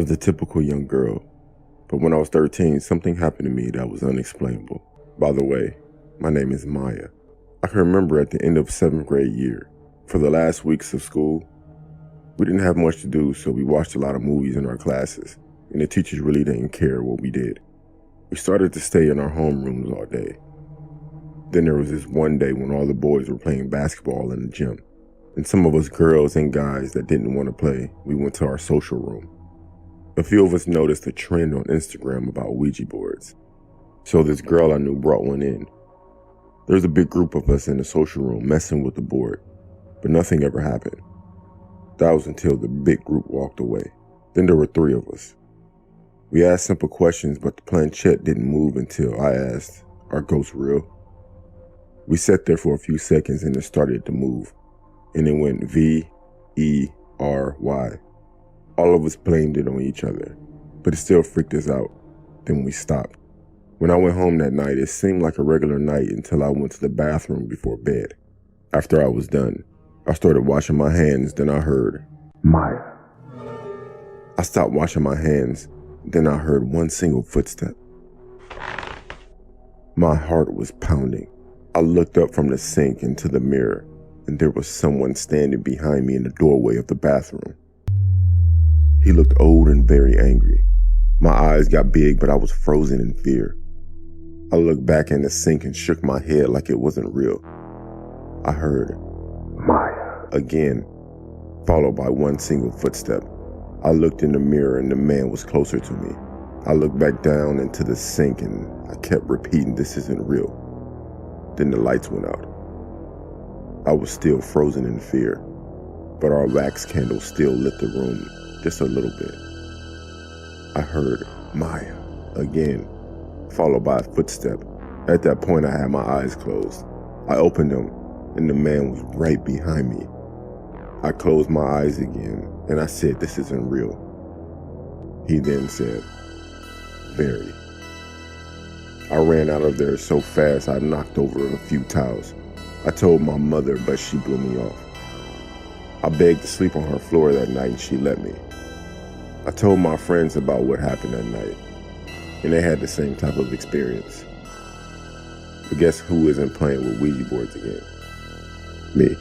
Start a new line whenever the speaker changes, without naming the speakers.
was a typical young girl, but when I was 13, something happened to me that was unexplainable. By the way, my name is Maya. I can remember at the end of 7th grade year, for the last weeks of school, we didn't have much to do, so we watched a lot of movies in our classes, and the teachers really didn't care what we did. We started to stay in our homerooms all day. Then there was this one day when all the boys were playing basketball in the gym, and some of us girls and guys that didn't want to play, we went to our social room. A few of us noticed a trend on Instagram about Ouija boards, so this girl I knew brought one in. There was a big group of us in the social room messing with the board, but nothing ever happened. That was until the big group walked away. Then there were 3 of us. We asked simple questions, but the planchette didn't move until I asked, "Are ghosts real?" We sat there for a few seconds and it started to move, and it went V-E-R-Y. All of us blamed it on each other, but it still freaked us out. Then we stopped. When I went home that night, it seemed like a regular night until I went to the bathroom before bed. After I was done, I started washing my hands, then I heard, "Maya." I stopped washing my hands, then I heard one single footstep. My heart was pounding. I looked up from the sink into the mirror, and there was someone standing behind me in the doorway of the bathroom. He looked old and very angry. My eyes got big, but I was frozen in fear. I looked back in the sink and shook my head like it wasn't real. I heard, "Maya," again, followed by one single footstep. I looked in the mirror and the man was closer to me. I looked back down into the sink and I kept repeating, "This isn't real." Then the lights went out. I was still frozen in fear, but our wax candle still lit the room just a little bit. I heard, "Maya," again, followed by a footstep. At that point, I had my eyes closed. I opened them, and the man was right behind me. I closed my eyes again, and I said, "This isn't real." He then said, "Very." I ran out of there so fast I knocked over a few towels. I told my mother, but she blew me off. I begged to sleep on her floor that night and she let me. I told my friends about what happened that night, and they had the same type of experience. But guess who isn't playing with Ouija boards again? Me.